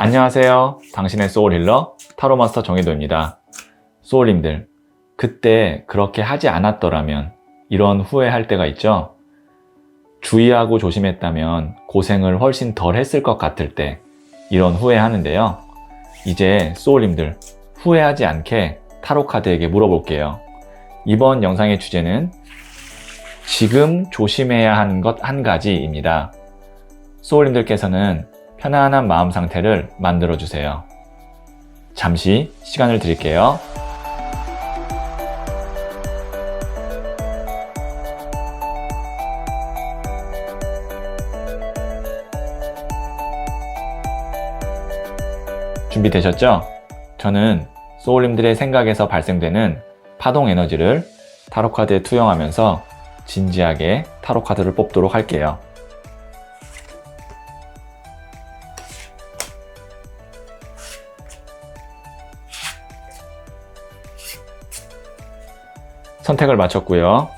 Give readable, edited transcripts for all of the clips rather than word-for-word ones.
안녕하세요. 당신의 소울힐러 타로마스터 정혜도입니다. 소울님들, 그때 그렇게 하지 않았더라면 이런 후회할 때가 있죠? 주의하고 조심했다면 고생을 훨씬 덜 했을 것 같을 때 이런 후회하는데요. 이제 소울님들, 후회하지 않게 타로카드에게 물어볼게요. 이번 영상의 주제는 지금 조심해야 하는 것 한 가지입니다. 소울님들께서는 편안한 마음 상태를 만들어 주세요. 잠시 시간을 드릴게요. 준비되셨죠? 저는 소울님들의 생각에서 발생되는 파동 에너지를 타로카드에 투영하면서 진지하게 타로카드를 뽑도록 할게요. 선택을 마쳤고요.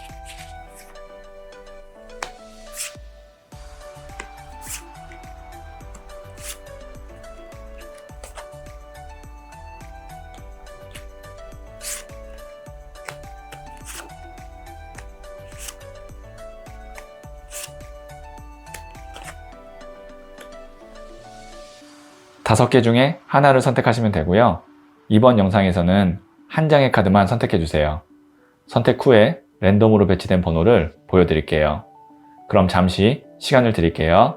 다섯 개 중에 하나를 선택하시면 되고요. 이번 영상에서는 한 장의 카드만 선택해 주세요. 선택 후에 랜덤으로 배치된 번호를 보여드릴게요. 그럼 잠시 시간을 드릴게요.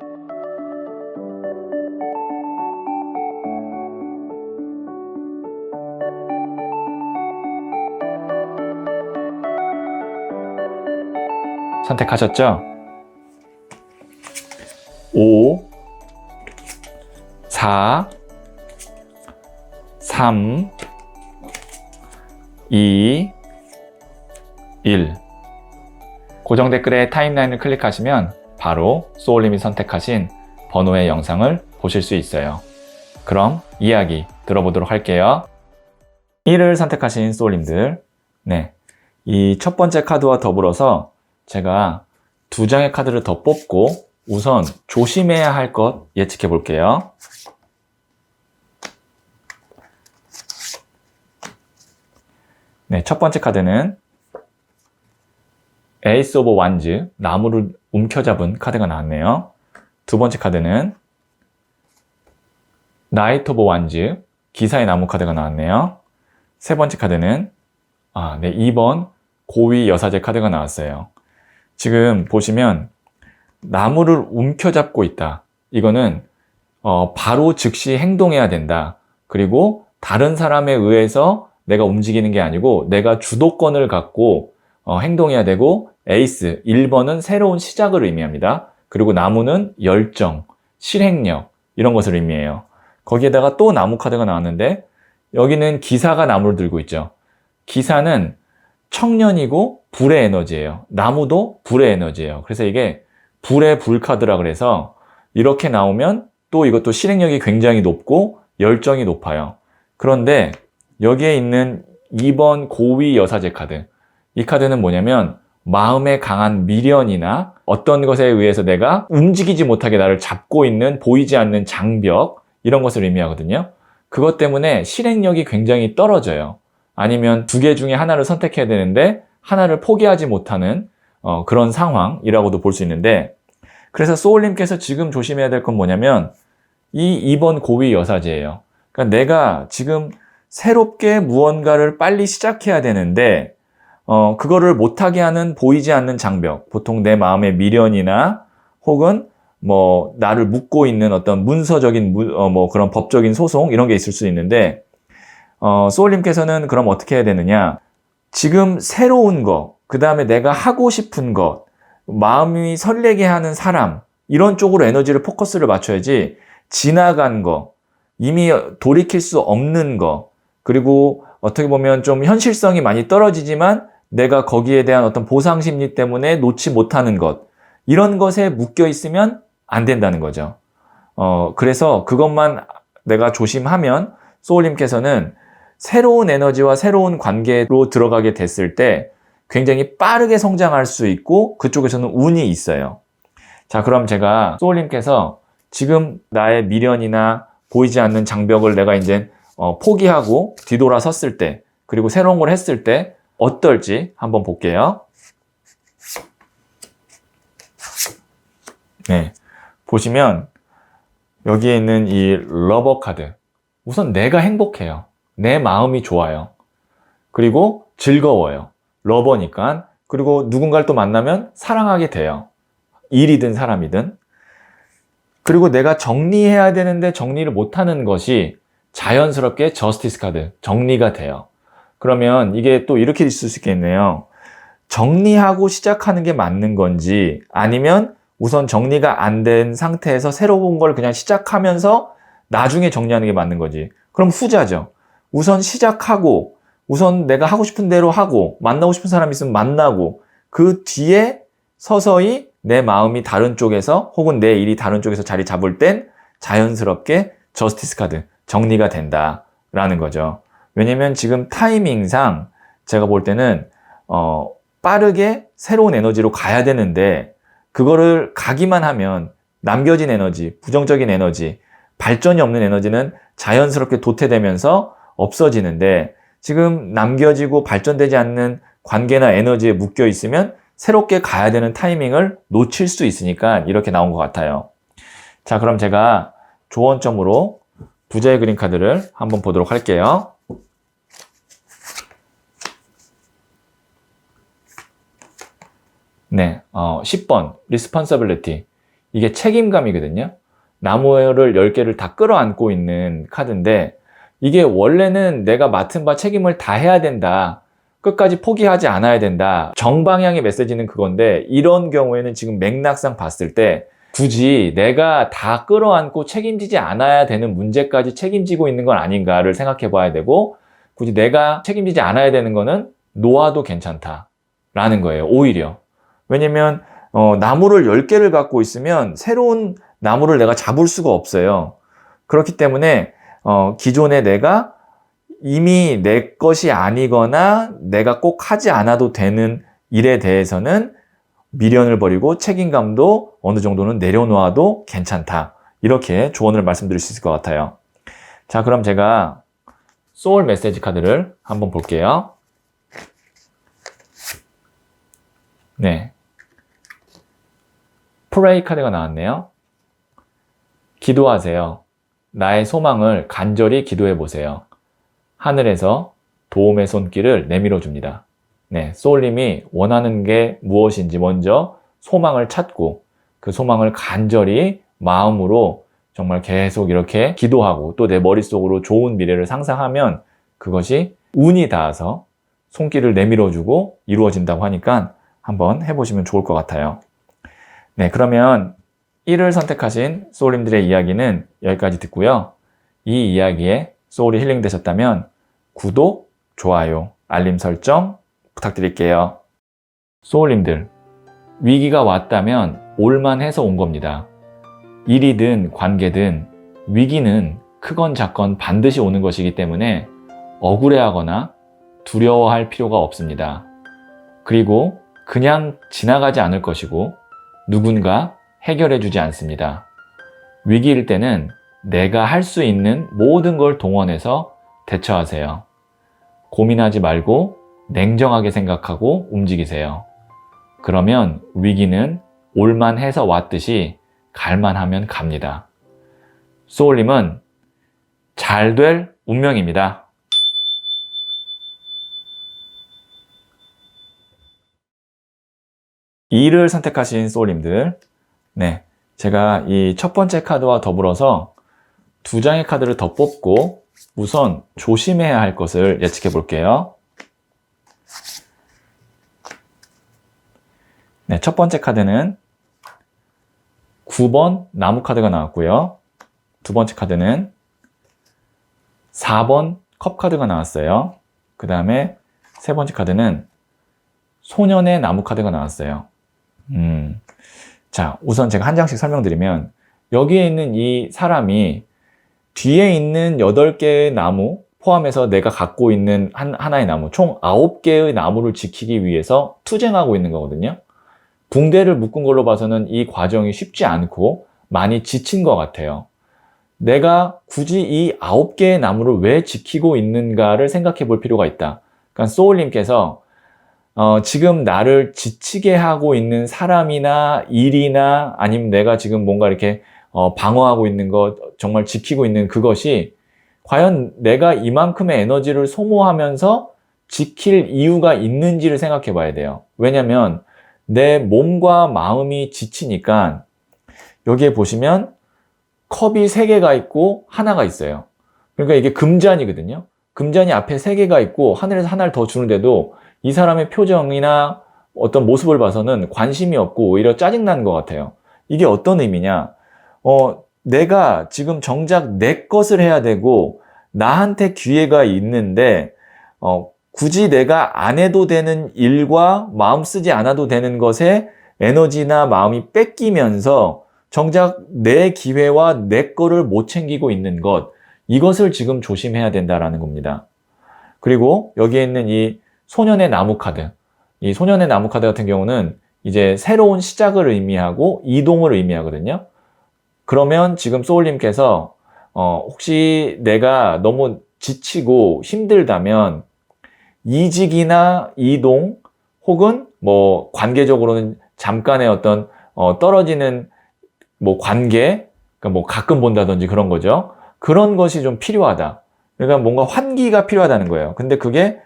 선택하셨죠? 5, 4, 3, 2, 1. 고정 댓글에 타임라인을 클릭하시면 바로 소울님이 선택하신 번호의 영상을 보실 수 있어요. 그럼 이야기 들어보도록 할게요. 1을 선택하신 소울님들, 이 첫 번째 카드와 더불어서 제가 두 장의 카드를 더 뽑고 우선 조심해야 할 것 예측해 볼게요. 첫 번째 카드는 에이스 오브 완즈, 나무를 움켜잡은 카드가 나왔네요. 두 번째 카드는 나이트 오브 완즈, 기사의 나무 카드가 나왔네요. 세 번째 카드는 2번 고위 여사제 카드가 나왔어요. 지금 보시면 나무를 움켜잡고 있다. 이거는 바로 즉시 행동해야 된다. 그리고 다른 사람에 의해서 내가 움직이는 게 아니고 내가 주도권을 갖고 행동해야 되고, 에이스 1번은 새로운 시작을 의미합니다. 그리고 나무는 열정, 실행력 이런 것을 의미해요. 거기에다가 또 나무 카드가 나왔는데 여기는 기사가 나무를 들고 있죠. 기사는 청년이고 불의 에너지예요. 나무도 불의 에너지예요. 그래서 이게 불의 불 카드라 그래서 이렇게 나오면 또 이것도 실행력이 굉장히 높고 열정이 높아요. 그런데 여기에 있는 2번 고위 여사제 카드, 이 카드는 뭐냐면 마음에 강한 미련이나 어떤 것에 의해서 내가 움직이지 못하게 나를 잡고 있는 보이지 않는 장벽, 이런 것을 의미하거든요. 그것 때문에 실행력이 굉장히 떨어져요. 아니면 두 개 중에 하나를 선택해야 되는데 하나를 포기하지 못하는 그런 상황이라고도 볼 수 있는데, 그래서 소울님께서 지금 조심해야 될 건 뭐냐면 이 2번 고위 여사제예요. 그러니까 내가 지금 새롭게 무언가를 빨리 시작해야 되는데 그거를 못하게 하는 보이지 않는 장벽, 보통 내 마음의 미련이나 혹은 나를 묶고 있는 어떤 문서적인 그런 법적인 소송 이런 게 있을 수 있는데, 소울님께서는 그럼 어떻게 해야 되느냐, 지금 새로운 거, 그 다음에 내가 하고 싶은 것, 마음이 설레게 하는 사람, 이런 쪽으로 에너지를 포커스를 맞춰야지 지나간 거, 이미 돌이킬 수 없는 거, 그리고 어떻게 보면 좀 현실성이 많이 떨어지지만 내가 거기에 대한 어떤 보상 심리 때문에 놓지 못하는 것, 이런 것에 묶여 있으면 안 된다는 거죠. 그래서 그것만 내가 조심하면 소울님께서는 새로운 에너지와 새로운 관계로 들어가게 됐을 때 굉장히 빠르게 성장할 수 있고 그쪽에서는 운이 있어요. 자, 그럼 제가 소울님께서 지금 나의 미련이나 보이지 않는 장벽을 내가 이제 포기하고 뒤돌아 섰을 때, 그리고 새로운 걸 했을 때 어떨지 한번 볼게요. 네, 보시면 여기에 있는 이 러버 카드, 우선 내가 행복해요. 내 마음이 좋아요. 그리고 즐거워요. 러버니까. 그리고 누군가를 또 만나면 사랑하게 돼요. 일이든 사람이든. 그리고 내가 정리해야 되는데 정리를 못하는 것이 자연스럽게 저스티스 카드, 정리가 돼요. 그러면 이게 또 이렇게 있을 수 있겠네요. 정리하고 시작하는 게 맞는 건지, 아니면 우선 정리가 안 된 상태에서 새로운 걸 그냥 시작하면서 나중에 정리하는 게 맞는 건지. 그럼 후자죠. 우선 시작하고, 우선 내가 하고 싶은 대로 하고, 만나고 싶은 사람 있으면 만나고, 그 뒤에 서서히 내 마음이 다른 쪽에서, 혹은 내 일이 다른 쪽에서 자리 잡을 땐 자연스럽게 저스티스 카드, 정리가 된다라는 거죠. 왜냐면 지금 타이밍상 제가 볼 때는 빠르게 새로운 에너지로 가야 되는데, 그거를 가기만 하면 남겨진 에너지, 부정적인 에너지, 발전이 없는 에너지는 자연스럽게 도태되면서 없어지는데, 지금 남겨지고 발전되지 않는 관계나 에너지에 묶여 있으면 새롭게 가야 되는 타이밍을 놓칠 수 있으니까 이렇게 나온 것 같아요. 자, 그럼 제가 조언점으로 부자의 그림 카드를 한번 보도록 할게요. 네, 10번 responsibility. 이게 책임감이거든요. 나무를 10개를 다 끌어안고 있는 카드인데, 이게 원래는 내가 맡은 바 책임을 다 해야 된다, 끝까지 포기하지 않아야 된다, 정방향의 메시지는 그건데, 이런 경우에는 지금 맥락상 봤을 때 굳이 내가 다 끌어안고 책임지지 않아야 되는 문제까지 책임지고 있는 건 아닌가를 생각해 봐야 되고, 굳이 내가 책임지지 않아야 되는 거는 놓아도 괜찮다라는 거예요, 오히려. 왜냐면 나무를 10개를 갖고 있으면 새로운 나무를 내가 잡을 수가 없어요. 그렇기 때문에 기존에 내가 이미 내 것이 아니거나 내가 꼭 하지 않아도 되는 일에 대해서는 미련을 버리고 책임감도 어느 정도는 내려놓아도 괜찮다. 이렇게 조언을 말씀드릴 수 있을 것 같아요. 자, 그럼 제가 소울 메시지 카드를 한번 볼게요. 네, 프레이 카드가 나왔네요. 기도하세요. 나의 소망을 간절히 기도해 보세요. 하늘에서 도움의 손길을 내밀어 줍니다. 네, 소울님이 원하는 게 무엇인지 먼저 소망을 찾고, 그 소망을 간절히 마음으로 정말 계속 이렇게 기도하고, 또 내 머릿속으로 좋은 미래를 상상하면 그것이 운이 닿아서 손길을 내밀어 주고 이루어진다고 하니까 한번 해보시면 좋을 것 같아요. 네, 그러면 1을 선택하신 소울님들의 이야기는 여기까지 듣고요. 이 이야기에 소울이 힐링되셨다면 구독, 좋아요, 알림 설정 부탁드릴게요. 소울님들, 위기가 왔다면 올만해서 온 겁니다. 일이든 관계든 위기는 크건 작건 반드시 오는 것이기 때문에 억울해하거나 두려워할 필요가 없습니다. 그리고 그냥 지나가지 않을 것이고 누군가 해결해 주지 않습니다. 위기일 때는 내가 할 수 있는 모든 걸 동원해서 대처하세요. 고민하지 말고 냉정하게 생각하고 움직이세요. 그러면 위기는 올만해서 왔듯이 갈만하면 갑니다. 소울님은 잘 될 운명입니다. E를 선택하신 소울님들, 네, 제가 이 첫 번째 카드와 더불어서 2장의 카드를 더 뽑고 우선 조심해야 할 것을 예측해 볼게요. 네, 첫 번째 카드는 9번 나무 카드가 나왔고요. 두 번째 카드는 4번 컵 카드가 나왔어요. 그 다음에 세 번째 카드는 소년의 나무 카드가 나왔어요. 자, 우선 제가 한 장씩 설명드리면, 여기에 있는 이 사람이 뒤에 있는 8개의 나무 포함해서 내가 갖고 있는 하나의 나무, 총 9개의 나무를 지키기 위해서 투쟁하고 있는 거거든요. 붕대를 묶은 걸로 봐서는 이 과정이 쉽지 않고 많이 지친 것 같아요. 내가 굳이 이 9개의 나무를 왜 지키고 있는가를 생각해 볼 필요가 있다. 그러니까 소울님께서 지금 나를 지치게 하고 있는 사람이나 일이나 아니면 내가 지금 뭔가 이렇게 방어하고 있는 것, 정말 지키고 있는 그것이 과연 내가 이만큼의 에너지를 소모하면서 지킬 이유가 있는지를 생각해 봐야 돼요. 왜냐면 내 몸과 마음이 지치니까 여기에 보시면 컵이 3개가 있고 하나가 있어요. 그러니까 이게 금잔이거든요. 금잔이 앞에 3개가 있고 하늘에서 하나를 더 주는데도 이 사람의 표정이나 어떤 모습을 봐서는 관심이 없고 오히려 짜증나는 것 같아요. 이게 어떤 의미냐? 내가 지금 정작 내 것을 해야 되고 나한테 기회가 있는데 굳이 내가 안 해도 되는 일과 마음 쓰지 않아도 되는 것에 에너지나 마음이 뺏기면서 정작 내 기회와 내 거를 못 챙기고 있는 것, 이것을 지금 조심해야 된다라는 겁니다. 그리고 여기에 있는 이 소년의 나무 카드, 이 소년의 나무 카드 같은 경우는 이제 새로운 시작을 의미하고 이동을 의미하거든요. 그러면 지금 소울님께서 혹시 내가 너무 지치고 힘들다면 이직이나 이동 혹은 뭐 관계적으로는 잠깐의 어떤 떨어지는 뭐 관계, 그러니까 뭐 가끔 본다든지 그런 거죠. 그런 것이 좀 필요하다. 그러니까 뭔가 환기가 필요하다는 거예요. 근데 그게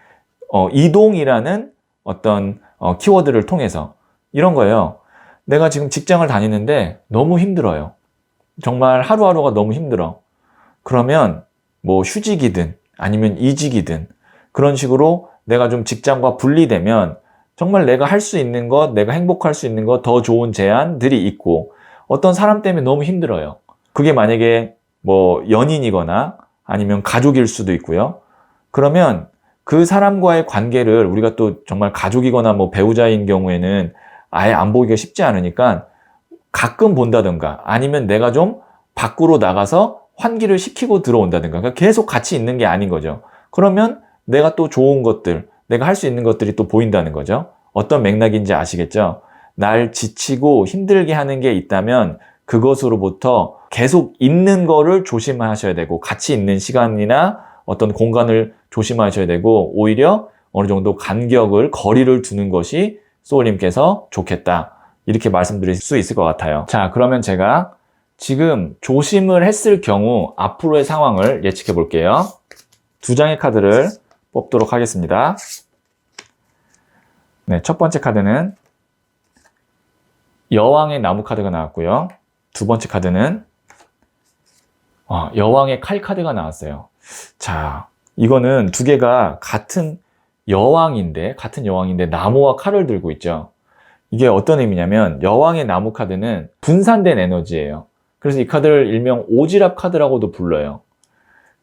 이동이라는 어떤 키워드를 통해서 이런 거예요. 내가 지금 직장을 다니는데 너무 힘들어요. 정말 하루하루가 너무 힘들어. 그러면 뭐 휴직이든 아니면 이직이든 그런 식으로 내가 좀 직장과 분리되면 정말 내가 할 수 있는 것, 내가 행복할 수 있는 것, 더 좋은 제안들이 있고 어떤 사람 때문에 너무 힘들어요. 그게 만약에 뭐 연인이거나 아니면 가족일 수도 있고요. 그러면 그 사람과의 관계를 우리가 또 정말 가족이거나 뭐 배우자인 경우에는 아예 안 보기가 쉽지 않으니까 가끔 본다든가 아니면 내가 좀 밖으로 나가서 환기를 시키고 들어온다든가 그러니까 계속 같이 있는 게 아닌 거죠. 그러면 내가 또 좋은 것들, 내가 할 수 있는 것들이 또 보인다는 거죠. 어떤 맥락인지 아시겠죠? 날 지치고 힘들게 하는 게 있다면 그것으로부터 계속 있는 거를 조심하셔야 되고 같이 있는 시간이나 어떤 공간을 조심하셔야 되고 오히려 어느 정도 간격을, 거리를 두는 것이 소울님께서 좋겠다. 이렇게 말씀드릴 수 있을 것 같아요. 자, 그러면 제가 지금 조심을 했을 경우 앞으로의 상황을 예측해 볼게요. 2장의 카드를 뽑도록 하겠습니다. 네, 첫 번째 카드는 여왕의 나무 카드가 나왔고요. 두 번째 카드는 여왕의 칼 카드가 나왔어요. 자, 이거는 두 개가 같은 여왕인데 나무와 칼을 들고 있죠. 이게 어떤 의미냐면 여왕의 나무 카드는 분산된 에너지예요. 그래서 이 카드를 일명 오지랖 카드라고도 불러요.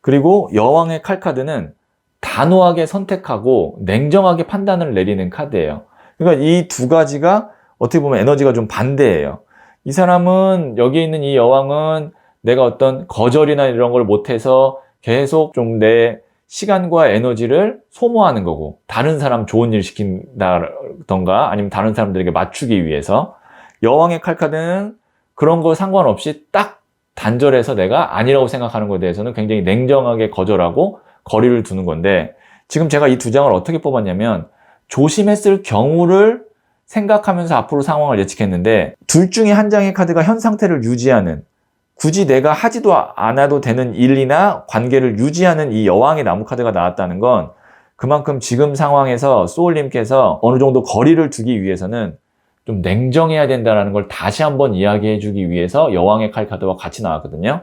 그리고 여왕의 칼 카드는 단호하게 선택하고 냉정하게 판단을 내리는 카드예요. 그러니까 이 두 가지가 어떻게 보면 에너지가 좀 반대예요. 이 사람은 여기 있는 이 여왕은 내가 어떤 거절이나 이런 걸 못해서 계속 좀 내 시간과 에너지를 소모하는 거고 다른 사람 좋은 일 시킨다던가 아니면 다른 사람들에게 맞추기 위해서 여왕의 칼 카드는 그런 거 상관없이 딱 단절해서 내가 아니라고 생각하는 것에 대해서는 굉장히 냉정하게 거절하고 거리를 두는 건데 지금 제가 이 2장을 어떻게 뽑았냐면 조심했을 경우를 생각하면서 앞으로 상황을 예측했는데 둘 중에 한 장의 카드가 현 상태를 유지하는 굳이 내가 하지도 않아도 되는 일이나 관계를 유지하는 이 여왕의 나무 카드가 나왔다는 건 그만큼 지금 상황에서 소울님께서 어느 정도 거리를 두기 위해서는 좀 냉정해야 된다는 걸 다시 한번 이야기해 주기 위해서 여왕의 칼 카드와 같이 나왔거든요.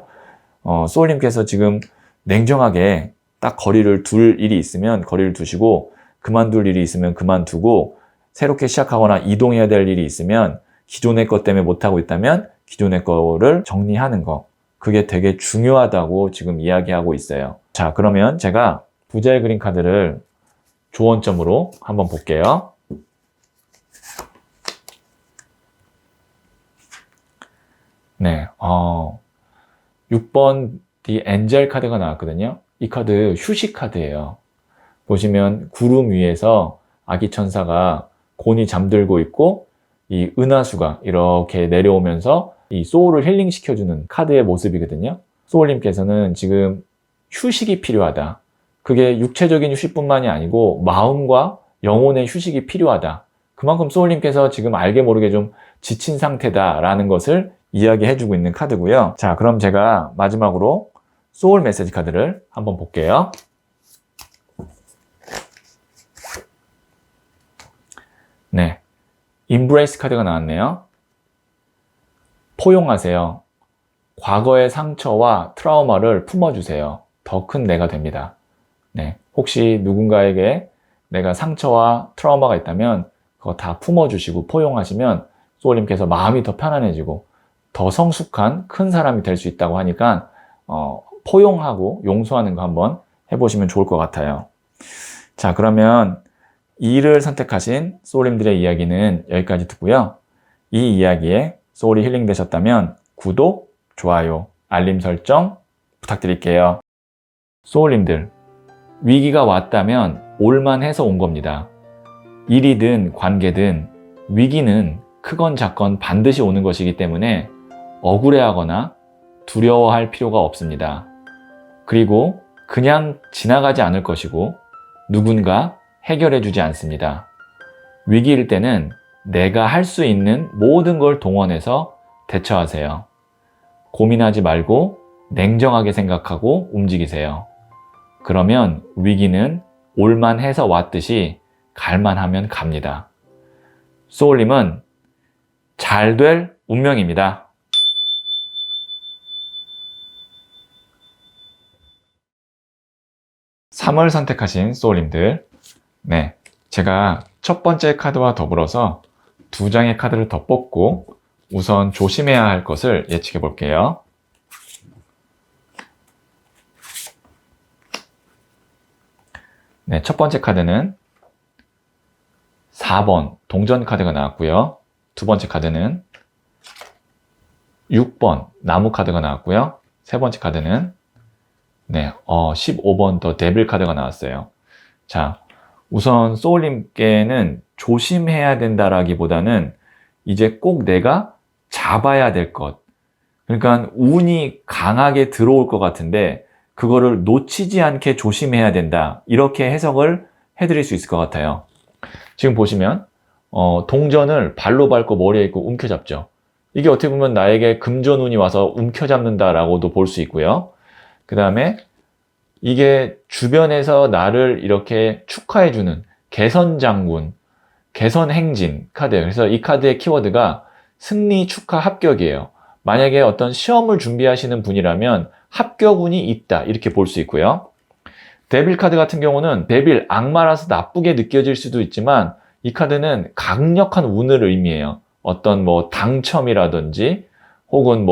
소울님께서 지금 냉정하게 딱 거리를 둘 일이 있으면 거리를 두시고 그만둘 일이 있으면 그만두고 새롭게 시작하거나 이동해야 될 일이 있으면 기존의 것 때문에 못하고 있다면 기존의 거를 정리하는 거 그게 되게 중요하다고 지금 이야기하고 있어요. 자, 그러면 제가 부자의 그림 카드를 조언점으로 한번 볼게요. 네, 6번 디 엔젤 카드가 나왔거든요. 이 카드 휴식 카드예요. 보시면 구름 위에서 아기 천사가 곤히 잠들고 있고 이 은하수가 이렇게 내려오면서 이 소울을 힐링시켜주는 카드의 모습이거든요. 소울님께서는 지금 휴식이 필요하다. 그게 육체적인 휴식뿐만이 아니고 마음과 영혼의 휴식이 필요하다. 그만큼 소울님께서 지금 알게 모르게 좀 지친 상태다라는 것을 이야기해주고 있는 카드고요. 자, 그럼 제가 마지막으로 소울 메시지 카드를 한번 볼게요. 네, 임브레이스 카드가 나왔네요. 포용하세요. 과거의 상처와 트라우마를 품어주세요. 더 큰 내가 됩니다. 네, 혹시 누군가에게 내가 상처와 트라우마가 있다면 그거 다 품어주시고 포용하시면 소울님께서 마음이 더 편안해지고 더 성숙한 큰 사람이 될 수 있다고 하니까 포용하고 용서하는 거 한번 해보시면 좋을 것 같아요. 자, 그러면 2를 선택하신 소울님들의 이야기는 여기까지 듣고요. 이 이야기에 소울이 힐링 되셨다면 구독, 좋아요, 알림 설정 부탁드릴게요. 소울님들, 위기가 왔다면 올만해서 온 겁니다. 일이든 관계든 위기는 크건 작건 반드시 오는 것이기 때문에 억울해하거나 두려워할 필요가 없습니다. 그리고 그냥 지나가지 않을 것이고 누군가 해결해주지 않습니다. 위기일 때는 내가 할 수 있는 모든 걸 동원해서 대처하세요. 고민하지 말고 냉정하게 생각하고 움직이세요. 그러면 위기는 올만해서 왔듯이 갈만하면 갑니다. 소울님은 잘 될 운명입니다. (3월) 선택하신 소울님들, 네, 제가 첫 번째 카드와 더불어서 2장의 카드를 더 뽑고 우선 조심해야 할 것을 예측해 볼게요. 네, 첫 번째 카드는 4번 동전 카드가 나왔고요. 두 번째 카드는 6번 나무 카드가 나왔고요. 세 번째 카드는 15번 더 데빌 카드가 나왔어요. 자, 우선 소울님께는 조심해야 된다라기보다는 이제 꼭 내가 잡아야 될 것, 그러니까 운이 강하게 들어올 것 같은데 그거를 놓치지 않게 조심해야 된다, 이렇게 해석을 해드릴 수 있을 것 같아요. 지금 보시면 동전을 발로 밟고 머리에 있고 움켜잡죠. 이게 어떻게 보면 나에게 금전운이 와서 움켜잡는다라고도 볼 수 있고요. 그 다음에 이게 주변에서 나를 이렇게 축하해주는 개선장군, 개선행진 카드예요. 그래서 이 카드의 키워드가 승리, 축하, 합격이에요. 만약에 어떤 시험을 준비하시는 분이라면 합격운이 있다, 이렇게 볼 수 있고요. 데빌 카드 같은 경우는 데빌, 악마라서 나쁘게 느껴질 수도 있지만 이 카드는 강력한 운을 의미해요. 어떤 당첨이라든지 혹은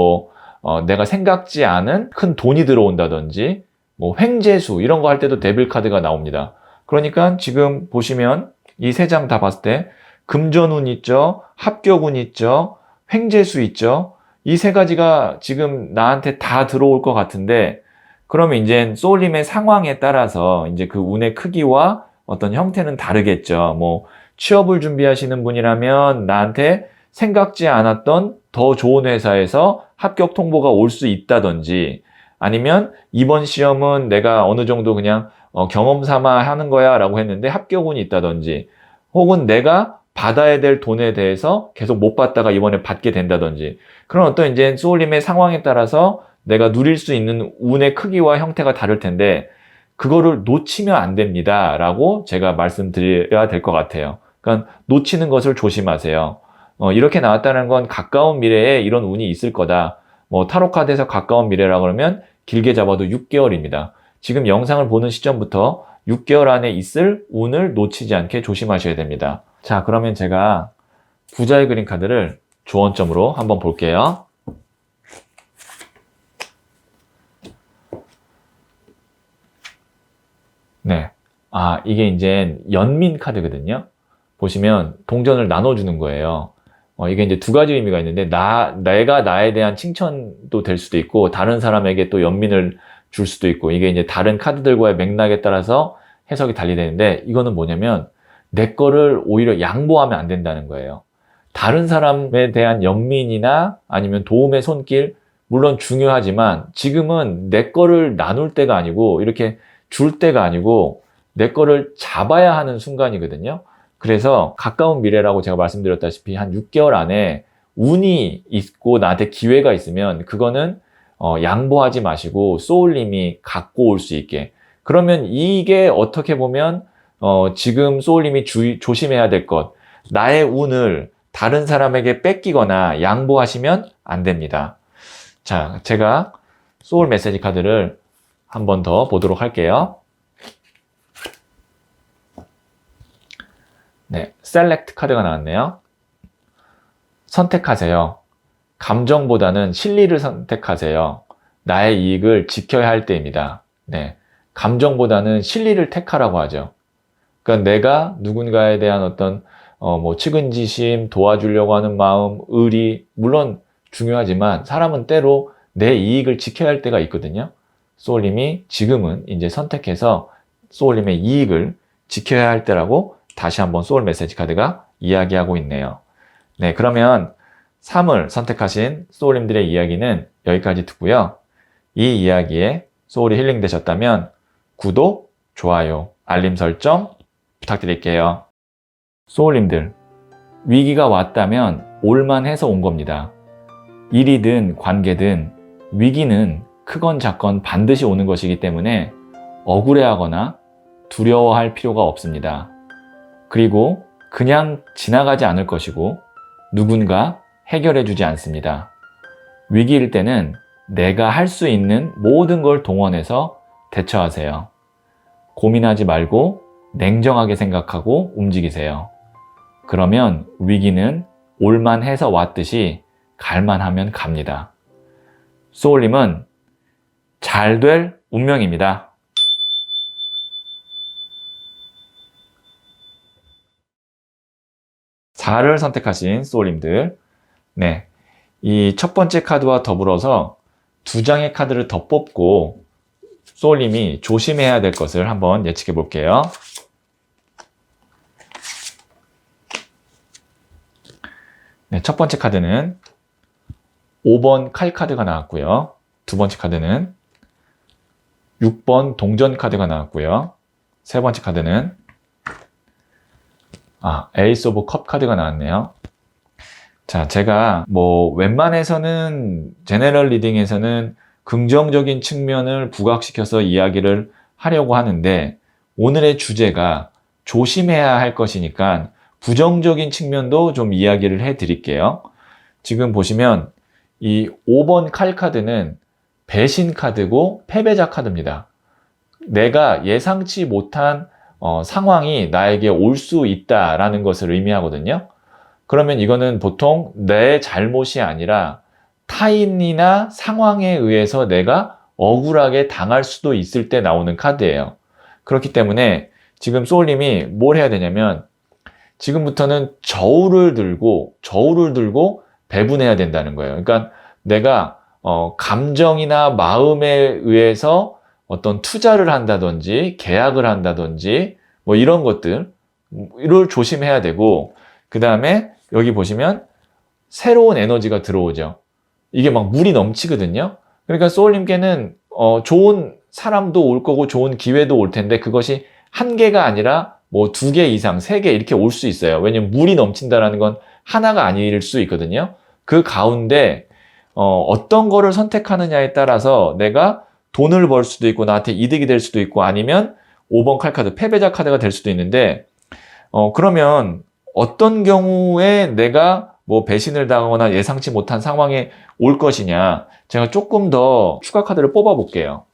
내가 생각지 않은 큰 돈이 들어온다든지 횡재수 이런 거 할 때도 데빌 카드가 나옵니다. 그러니까 지금 보시면 이 세 장 다 봤을 때 금전운 있죠, 합격운 있죠, 횡재수 있죠. 이 세 가지가 지금 나한테 다 들어올 것 같은데, 그러면 이제 소울님의 상황에 따라서 이제 그 운의 크기와 어떤 형태는 다르겠죠. 취업을 준비하시는 분이라면 나한테 생각지 않았던 더 좋은 회사에서 합격 통보가 올 수 있다든지, 아니면 이번 시험은 내가 어느 정도 그냥 경험 삼아 하는 거야 라고 했는데 합격운이 있다든지, 혹은 내가 받아야 될 돈에 대해서 계속 못 받다가 이번에 받게 된다든지, 그런 어떤 이제 소울님의 상황에 따라서 내가 누릴 수 있는 운의 크기와 형태가 다를 텐데 그거를 놓치면 안 됩니다 라고 제가 말씀드려야 될 것 같아요. 그러니까 놓치는 것을 조심하세요. 이렇게 나왔다는 건 가까운 미래에 이런 운이 있을 거다. 타로 카드에서 가까운 미래라 그러면 길게 잡아도 6개월입니다. 지금 영상을 보는 시점부터 6개월 안에 있을 운을 놓치지 않게 조심하셔야 됩니다. 자, 그러면 제가 부자의 그림 카드를 조언점으로 한번 볼게요. 네. 이게 이제 연민 카드거든요. 보시면 동전을 나눠주는 거예요. 이게 이제 두 가지 의미가 있는데, 내가 나에 대한 칭찬도 될 수도 있고, 다른 사람에게 또 연민을 줄 수도 있고, 이게 이제 다른 카드들과의 맥락에 따라서 해석이 달리되는데, 이거는 뭐냐면, 내 거를 오히려 양보하면 안 된다는 거예요. 다른 사람에 대한 연민이나 아니면 도움의 손길, 물론 중요하지만 지금은 내 거를 나눌 때가 아니고 이렇게 줄 때가 아니고 내 거를 잡아야 하는 순간이거든요. 그래서 가까운 미래라고 제가 말씀드렸다시피 한 6개월 안에 운이 있고 나한테 기회가 있으면 그거는 양보하지 마시고 소울님이 갖고 올 수 있게. 그러면 이게 어떻게 보면 지금 소울님이 조심해야 될 것, 나의 운을 다른 사람에게 뺏기거나 양보하시면 안 됩니다. 자, 제가 소울 메시지 카드를 한 번 더 보도록 할게요. 네, 셀렉트 카드가 나왔네요. 선택하세요. 감정보다는 실리를 선택하세요. 나의 이익을 지켜야 할 때입니다. 네, 감정보다는 실리를 택하라고 하죠. 그러니까 내가 누군가에 대한 어떤 측은지심, 도와주려고 하는 마음, 의리, 물론 중요하지만 사람은 때로 내 이익을 지켜야 할 때가 있거든요. 소울님이 지금은 이제 선택해서 소울님의 이익을 지켜야 할 때라고 다시 한번 소울 메시지 카드가 이야기하고 있네요. 네, 그러면 3을 선택하신 소울님들의 이야기는 여기까지 듣고요. 이 이야기에 소울이 힐링 되셨다면 구독, 좋아요, 알림 설정 부탁드릴게요. 소울님들, 위기가 왔다면 올만해서 온 겁니다. 일이든 관계든 위기는 크건 작건 반드시 오는 것이기 때문에 억울해하거나 두려워할 필요가 없습니다. 그리고 그냥 지나가지 않을 것이고 누군가 해결해 주지 않습니다. 위기일 때는 내가 할 수 있는 모든 걸 동원해서 대처하세요. 고민하지 말고 냉정하게 생각하고 움직이세요. 그러면 위기는 올만해서 왔듯이 갈만하면 갑니다. 소울님은 잘 될 운명입니다. 4를 선택하신 소울님들, 네, 이 첫 번째 카드와 더불어서 2장의 카드를 더 뽑고 소울님이 조심해야 될 것을 한번 예측해 볼게요. 네, 첫 번째 카드는 5번 칼 카드가 나왔고요. 두 번째 카드는 6번 동전 카드가 나왔고요. 세 번째 카드는 에이스 오브 컵 카드가 나왔네요. 자, 제가 웬만해서는 제너럴 리딩에서는 긍정적인 측면을 부각시켜서 이야기를 하려고 하는데 오늘의 주제가 조심해야 할 것이니까 부정적인 측면도 좀 이야기를 해 드릴게요. 지금 보시면 이 5번 칼 카드는 배신 카드고 패배자 카드입니다. 내가 예상치 못한 상황이 나에게 올 수 있다라는 것을 의미하거든요. 그러면 이거는 보통 내 잘못이 아니라 타인이나 상황에 의해서 내가 억울하게 당할 수도 있을 때 나오는 카드예요. 그렇기 때문에 지금 소울님이 뭘 해야 되냐면 지금부터는 저울을 들고 배분해야 된다는 거예요. 그러니까 내가 감정이나 마음에 의해서 어떤 투자를 한다든지 계약을 한다든지 이런 것들을 조심해야 되고, 그 다음에 여기 보시면 새로운 에너지가 들어오죠. 이게 막 물이 넘치거든요. 그러니까 소울님께는 좋은 사람도 올 거고 좋은 기회도 올 텐데 그것이 한 개가 아니라 2개 이상, 3개 이렇게 올 수 있어요. 왜냐면 물이 넘친다라는 건 하나가 아닐 수 있거든요. 그 가운데 어떤 거를 선택하느냐에 따라서 내가 돈을 벌 수도 있고 나한테 이득이 될 수도 있고 아니면 5번 칼 카드, 패배자 카드가 될 수도 있는데 그러면 어떤 경우에 내가 배신을 당하거나 예상치 못한 상황에 올 것이냐, 제가 조금 더 추가 카드를 뽑아 볼게요.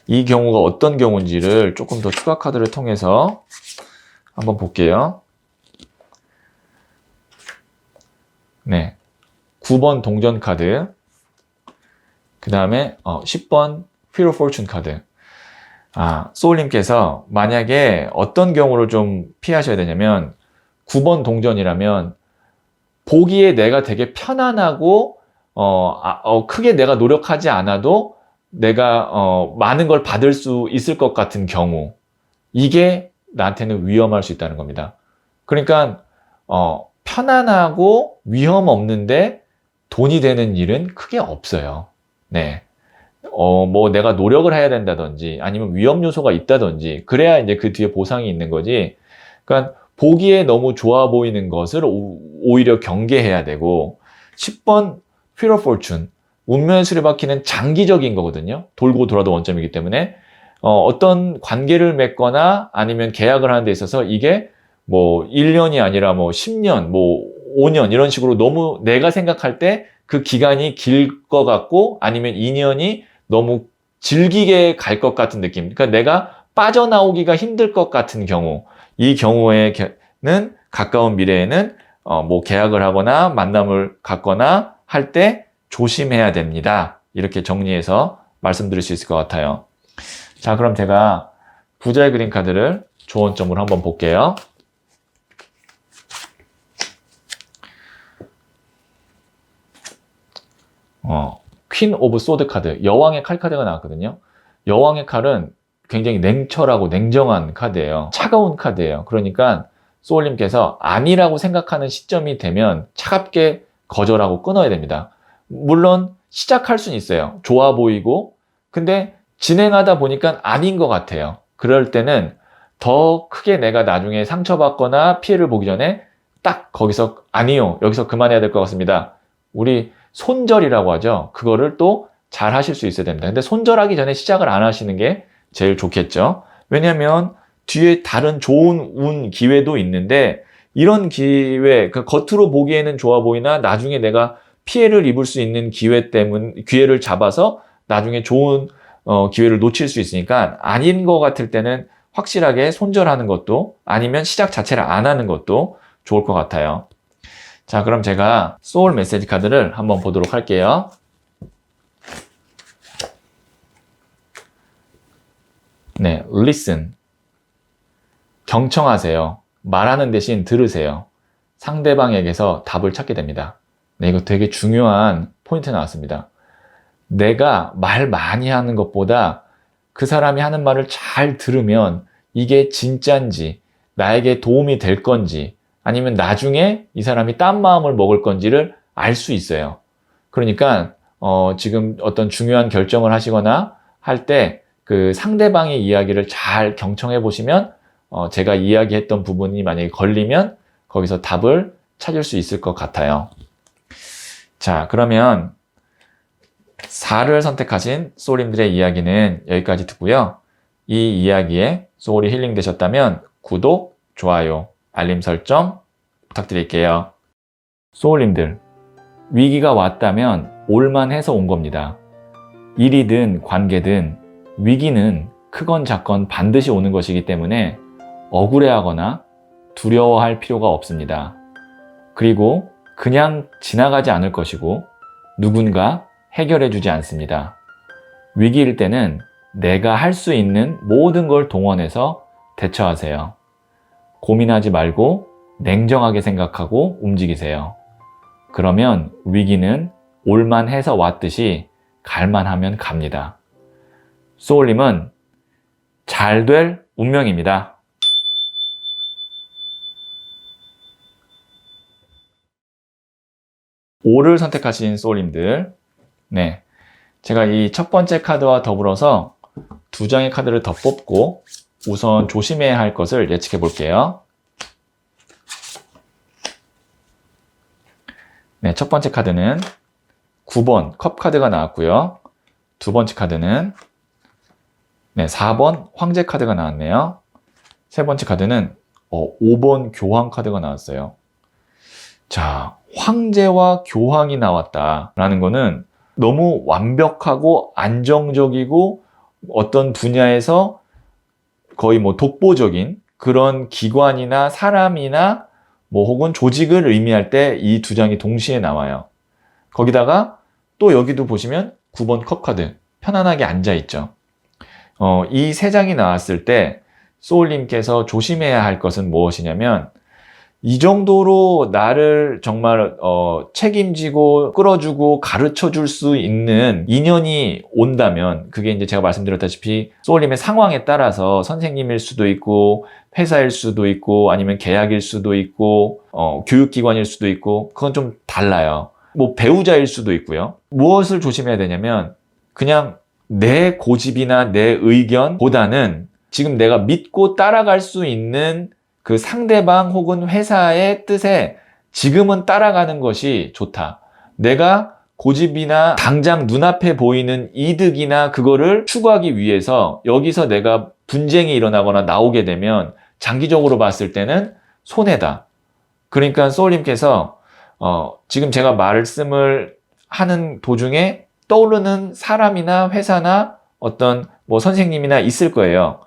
이 경우가 어떤 경우인지를 조금 더 추가 카드를 통해서 한번 볼게요. 네, 9번 동전 카드, 그 다음에 10번 Wheel of Fortune 카드. 소울님께서 만약에 어떤 경우를 좀 피하셔야 되냐면 9번 동전이라면 보기에 내가 되게 편안하고 크게 내가 노력하지 않아도 내가 많은 걸 받을 수 있을 것 같은 경우, 이게 나한테는 위험할 수 있다는 겁니다. 그러니까 편안하고 위험 없는데 돈이 되는 일은 크게 없어요. 네. 뭐 내가 노력을 해야 된다든지 아니면 위험 요소가 있다든지 그래야 이제 그 뒤에 보상이 있는 거지. 그러니까 보기에 너무 좋아 보이는 것을 오히려 경계해야 되고 10번 Wheel of Fortune 운명의 수레바퀴는 장기적인 거거든요. 돌고 돌아도 원점이기 때문에 어떤 관계를 맺거나 아니면 계약을 하는 데 있어서 이게 뭐 1년이 아니라 뭐 10년, 뭐 5년 이런 식으로 너무 내가 생각할 때 그 기간이 길 것 같고 아니면 2년이 너무 질기게 갈 것 같은 느낌. 그러니까 내가 빠져나오기가 힘들 것 같은 경우, 이 경우에는 가까운 미래에는 뭐 계약을 하거나 만남을 갖거나 할 때 조심해야 됩니다. 이렇게 정리해서 말씀드릴 수 있을 것 같아요. 자, 그럼 제가 부자의 그린 카드를 조언점으로 한번 볼게요. 퀸 오브 소드 카드, 여왕의 칼 카드가 나왔거든요. 여왕의 칼은 굉장히 냉철하고 냉정한 카드예요. 차가운 카드예요. 그러니까 소울님께서 아니라고 생각하는 시점이 되면 차갑게 거절하고 끊어야 됩니다. 물론 시작할 수는 있어요. 좋아 보이고 근데 진행하다 보니까 아닌 것 같아요. 그럴 때는 더 크게 내가 나중에 상처받거나 피해를 보기 전에 딱 거기서 아니요, 여기서 그만해야 될 것 같습니다. 우리 손절이라고 하죠. 그거를 또 잘 하실 수 있어야 됩니다. 근데 손절하기 전에 시작을 안 하시는 게 제일 좋겠죠. 왜냐하면 뒤에 다른 좋은 운 기회도 있는데 이런 기회, 그 겉으로 보기에는 좋아 보이나 나중에 내가 피해를 입을 수 있는 기회를 잡아서 나중에 좋은 기회를 놓칠 수 있으니까 아닌 것 같을 때는 확실하게 손절하는 것도 아니면 시작 자체를 안 하는 것도 좋을 것 같아요. 자, 그럼 제가 소울 메시지 카드를 한번 보도록 할게요. 네, listen. 경청하세요. 말하는 대신 들으세요. 상대방에게서 답을 찾게 됩니다. 네, 이거 되게 중요한 포인트 나왔습니다. 내가 말 많이 하는 것보다 그 사람이 하는 말을 잘 들으면 이게 진짠지, 나에게 도움이 될 건지, 아니면 나중에 이 사람이 딴 마음을 먹을 건지를 알 수 있어요. 그러니까 지금 어떤 중요한 결정을 하시거나 할 때 그 상대방의 이야기를 잘 경청해 보시면 제가 이야기했던 부분이 만약에 걸리면 거기서 답을 찾을 수 있을 것 같아요. 자, 그러면 4를 선택하신 소울님들의 이야기는 여기까지 듣고요. 이 이야기에 소울이 힐링 되셨다면 구독, 좋아요, 알림 설정 부탁드릴게요. 소울님들, 위기가 왔다면 올만해서 온 겁니다. 일이든 관계든 위기는 크건 작건 반드시 오는 것이기 때문에 억울해하거나 두려워할 필요가 없습니다. 그리고 그냥 지나가지 않을 것이고 누군가 해결해 주지 않습니다. 위기일 때는 내가 할 수 있는 모든 걸 동원해서 대처하세요. 고민하지 말고 냉정하게 생각하고 움직이세요. 그러면 위기는 올만해서 왔듯이 갈만하면 갑니다. 소울님은 잘 될 운명입니다. 오를 선택하신 소울님들, 네, 제가 이 첫 번째 카드와 더불어서 2장의 카드를 더 뽑고 우선 조심해야 할 것을 예측해 볼게요. 네, 첫 번째 카드는 9번 컵 카드가 나왔고요. 두 번째 카드는 4번 황제 카드가 나왔네요. 세 번째 카드는 5번 교황 카드가 나왔어요. 자, 황제와 교황이 나왔다라는 거는 너무 완벽하고 안정적이고 어떤 분야에서 거의 뭐 독보적인 그런 기관이나 사람이나 뭐 혹은 조직을 의미할 때 이 2장이 동시에 나와요. 거기다가 또 여기도 보시면 9번 컵 카드 편안하게 앉아 있죠. 이 3장이 나왔을 때 소울님께서 조심해야 할 것은 무엇이냐면 이 정도로 나를 정말 책임지고 끌어주고 가르쳐 줄 수 있는 인연이 온다면 그게 이제 제가 말씀드렸다시피 소울님의 상황에 따라서 선생님일 수도 있고 회사일 수도 있고 아니면 계약일 수도 있고 교육기관일 수도 있고 그건 좀 달라요. 뭐 배우자일 수도 있고요. 무엇을 조심해야 되냐면 그냥 내 고집이나 내 의견보다는 지금 내가 믿고 따라갈 수 있는 그 상대방 혹은 회사의 뜻에 지금은 따라가는 것이 좋다. 내가 고집이나 당장 눈앞에 보이는 이득이나 그거를 추구하기 위해서 여기서 내가 분쟁이 일어나거나 나오게 되면 장기적으로 봤을 때는 손해다. 그러니까 소울님께서 지금 제가 말씀을 하는 도중에 떠오르는 사람이나 회사나 어떤 뭐 선생님이나 있을 거예요.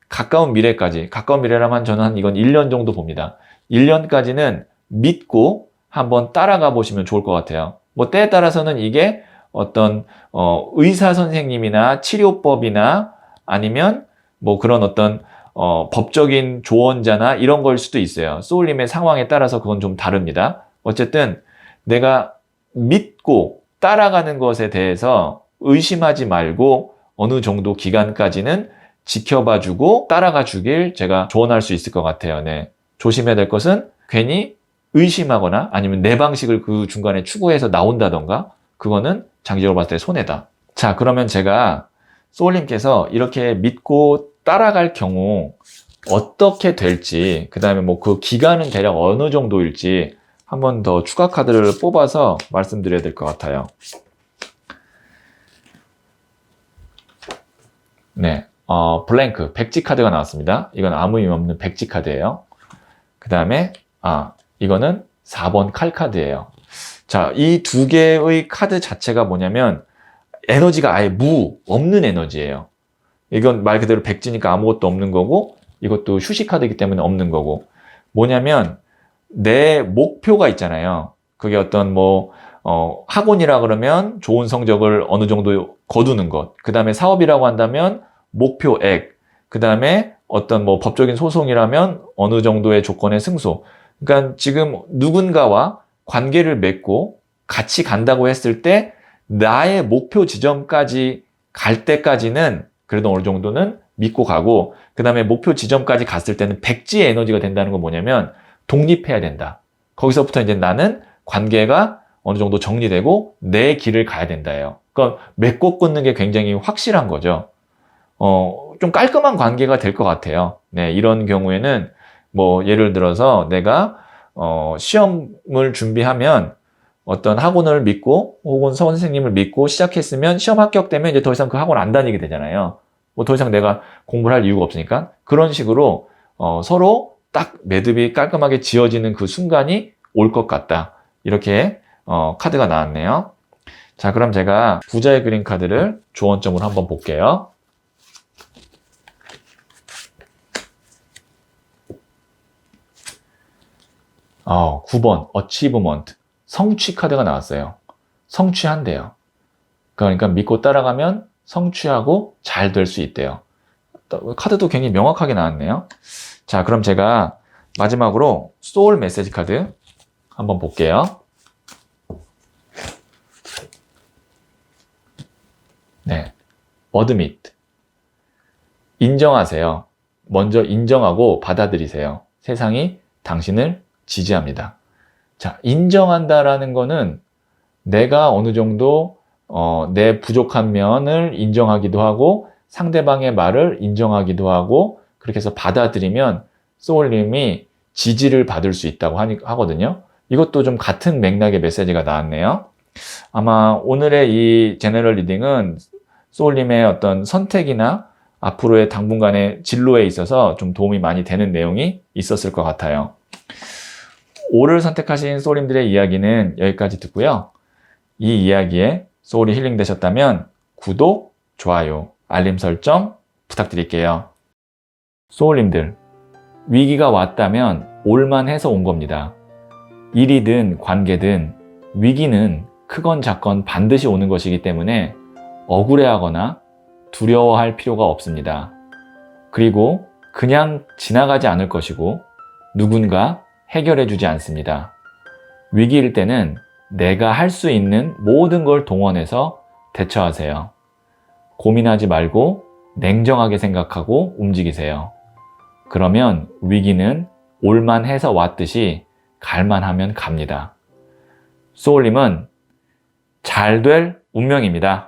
가까운 미래라면 저는 한 이건 1년 정도 봅니다. 1년까지는 믿고 한번 따라가 보시면 좋을 것 같아요. 뭐 때에 따라서는 이게 어떤 의사 선생님이나 치료법이나 아니면 뭐 그런 어떤 법적인 조언자나 이런 걸 수도 있어요. 소울님의 상황에 따라서 그건 좀 다릅니다. 어쨌든 내가 믿고 따라가는 것에 대해서 의심하지 말고 어느 정도 기간까지는 지켜봐 주고 따라가 주길 제가 조언할 수 있을 것 같아요. 네. 조심해야 될 것은 괜히 의심하거나 아니면 내 방식을 그 중간에 추구해서 나온다던가 그거는 장기적으로 봤을 때 손해다. 자, 그러면 제가 소울님께서 이렇게 믿고 따라갈 경우 어떻게 될지, 그 다음에 뭐 그 기간은 대략 어느 정도일지 한 번 더 추가 카드를 뽑아서 말씀드려야 될 것 같아요. 네, 블랭크, 백지 카드가 나왔습니다. 이건 아무 의미 없는 백지 카드예요. 그 다음에, 이거는 4번 칼 카드예요. 자, 이 두 개의 카드 자체가 뭐냐면 에너지가 아예 없는 에너지예요. 이건 말 그대로 백지니까 아무것도 없는 거고 이것도 휴식 카드이기 때문에 없는 거고 뭐냐면 내 목표가 있잖아요. 그게 어떤 학원이라 그러면 좋은 성적을 어느 정도 거두는 것. 그 다음에 사업이라고 한다면 목표액. 그 다음에 어떤 법적인 소송이라면 어느 정도의 조건의 승소. 그러니까 지금 누군가와 관계를 맺고 같이 간다고 했을 때 나의 목표 지점까지 갈 때까지는 그래도 어느 정도는 믿고 가고 그 다음에 목표 지점까지 갔을 때는 백지의 에너지가 된다는 건 뭐냐면 독립해야 된다. 거기서부터 이제 나는 관계가 어느 정도 정리되고 내 길을 가야 된다예요. 그러니까 맺고 끊는 게 굉장히 확실한 거죠. 좀 깔끔한 관계가 될 것 같아요. 네, 이런 경우에는 예를 들어서 내가 시험을 준비하면 어떤 학원을 믿고 혹은 선생님을 믿고 시작했으면 시험 합격되면 이제 더 이상 그 학원 안 다니게 되잖아요. 더 이상 내가 공부를 할 이유가 없으니까. 그런 식으로 서로 딱 매듭이 깔끔하게 지어지는 그 순간이 올 것 같다. 이렇게 카드가 나왔네요. 자, 그럼 제가 부자의 그림 카드를 조언점으로 한번 볼게요. 어, 9번 Achievement 성취 카드가 나왔어요. 성취한대요. 그러니까 믿고 따라가면 성취하고 잘 될 수 있대요. 카드도 굉장히 명확하게 나왔네요. 자, 그럼 제가 마지막으로 소울 메시지 카드 한번 볼게요. 네, Admit 인정하세요. 먼저 인정하고 받아들이세요. 세상이 당신을 지지합니다. 자, 인정한다라는 거는 내가 어느 정도 내 부족한 면을 인정하기도 하고 상대방의 말을 인정하기도 하고 그렇게 해서 받아들이면 소울님이 지지를 받을 수 있다고 하거든요. 이것도 좀 같은 맥락의 메시지가 나왔네요. 아마 오늘의 이 제너럴 리딩은 소울님의 어떤 선택이나 앞으로의 당분간의 진로에 있어서 좀 도움이 많이 되는 내용이 있었을 것 같아요. 5를 선택하신 소울님들의 이야기는 여기까지 듣고요. 이 이야기에 소울이 힐링되셨다면 구독, 좋아요, 알림 설정 부탁드릴게요. 소울님들, 위기가 왔다면 올만해서 온 겁니다. 일이든 관계든 위기는 크건 작건 반드시 오는 것이기 때문에 억울해하거나 두려워할 필요가 없습니다. 그리고 그냥 지나가지 않을 것이고 누군가 해결해주지 않습니다. 위기일 때는 내가 할 수 있는 모든 걸 동원해서 대처하세요. 고민하지 말고 냉정하게 생각하고 움직이세요. 그러면 위기는 올만해서 왔듯이 갈만하면 갑니다. 소울님은 잘 될 운명입니다.